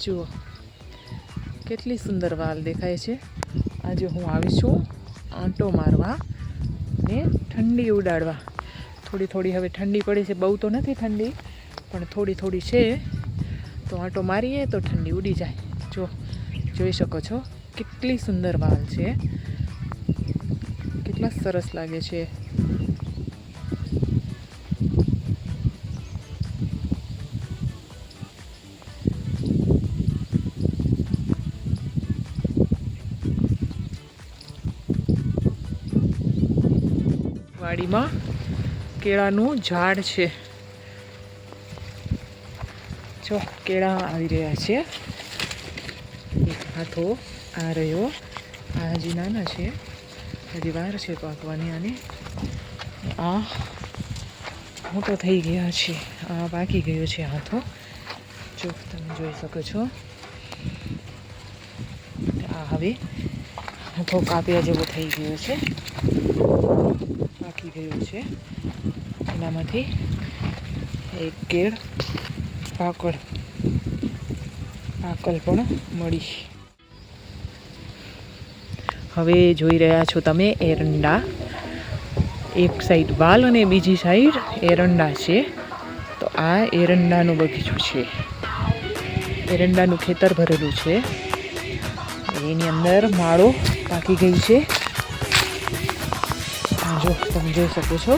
જુઓ કેટલી સુંદર વાલ દેખાય છે. આજે હું આવી છું આંટો મારવા ને ઠંડી ઉડાડવા. થોડી થોડી હવે ઠંડી પડે છે, બહુ તો નથી ઠંડી પણ થોડી થોડી છે. તો આંટો મારીએ તો ઠંડી ઉડી જાય. જો જોઈ શકો છો કેટલી સુંદર વાલ છે, કેટલા સરસ લાગે છે. વાડીમાં કેળાનું ઝાડ છે. જો કેળા આવી રહ્યા છે. એક હાથો આ રહ્યો, આ હજી નાના છે, હજી વાર છે પાકવાની. આને આ મોટો થઈ ગયા છે, આ પાકી ગયો છે હાથો. જો તમે જોઈ શકો છો આ હવે હાથો કાપ્યા જેવો થઈ ગયો છે, પાકી ગયો છે. એનામાંથી એક કેળ પાકળ પણ મળી. હવે જોઈ રહ્યા છો તમે એરંડા. એક સાઈડ વાલ અને બીજી સાઈડ એરંડા છે. તો આ એરંડાનો બગીચો છે, એરંડાનું ખેતર ભરેલું છે. એની અંદર માળો પાકી ગઈ છે. જો તમે જોઈ શકો છો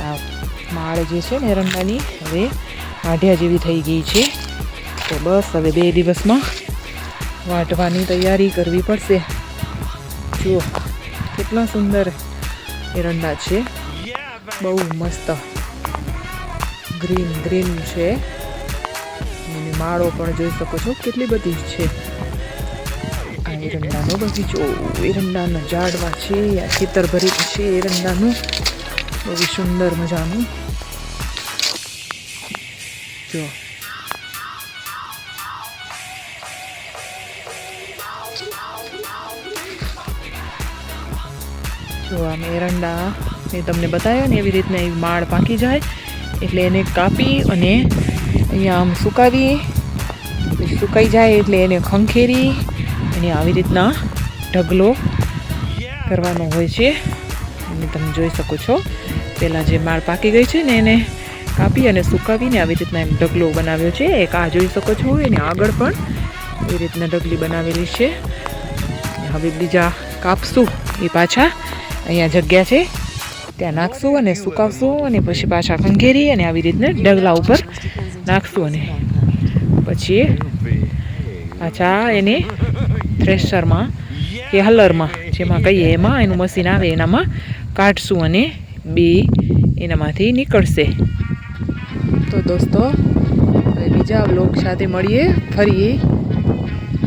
આ માળ જે છે ને એરંડાની હવે વાઢિયા જેવી થઈ ગઈ છે. તો બસ હવે 2 દિવસમાં વાટવાની તૈયારી કરવી પડશે. જુઓ કેટલા સુંદર એરંડા છે, બહુ મસ્ત ગ્રીન ગ્રીન છે. અને માળો પણ જોઈ શકો છો કેટલી બધી છે. આ એરંડાનો બગીચો, એરંડાના ઝાડવા છે, આ ખેતર ભરેલું છે એરંડાનું, બહુ સુંદર મજાનું. જો આમ એરંડા મેં તમને બતાવ્યો ને એવી રીતના એવી માળ પાકી જાય એટલે એને કાપી અને અહીંયા આમ સુકાવી, સુકાઈ જાય એટલે એને ખંખેરી અને આવી રીતના ઢગલો કરવાનો હોય છે. અને તમે જોઈ શકો છો પહેલાં જે માળ પાકી ગઈ છે ને એને કાપી અને સુકાવીને આવી રીતના એક ઢગલો બનાવ્યો છે. એક આ જોઈ શકો છો, એની આગળ પણ એવી રીતના ઢગલી બનાવેલી છે. હવે બીજા કાપશું એ પાછા અહીંયા જગ્યા છે ત્યાં નાખશું અને સુકાવશું અને પછી પાછા ખંખેરી અને આવી રીતના ઢગલા ઉપર નાખશું અને પછી પાછા એને થ્રેશરમાં કે હલરમાં જેમાં કહીએ એમાં એનું મશીન આવે એનામાં કાઢશું અને એનામાંથી નીકળશે. તો દોસ્તો હવે બીજા વ્લોગ સાથે મળીએ ફરી.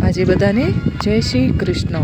આજે બધાને જય શ્રી કૃષ્ણ.